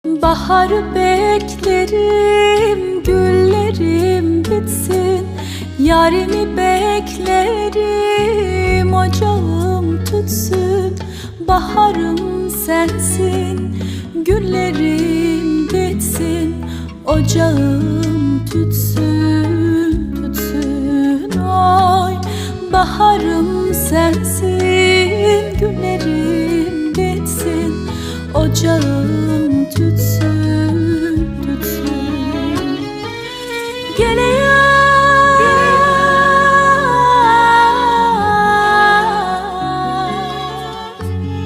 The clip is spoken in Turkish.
Baharı beklerim, güllerim bitsin. Yarimi beklerim, ocağım tütsün. Baharım sensin, güllerim bitsin. Ocağım tütsün, tütsün oy. Baharım sensin, güllerim bitsin. Ocağım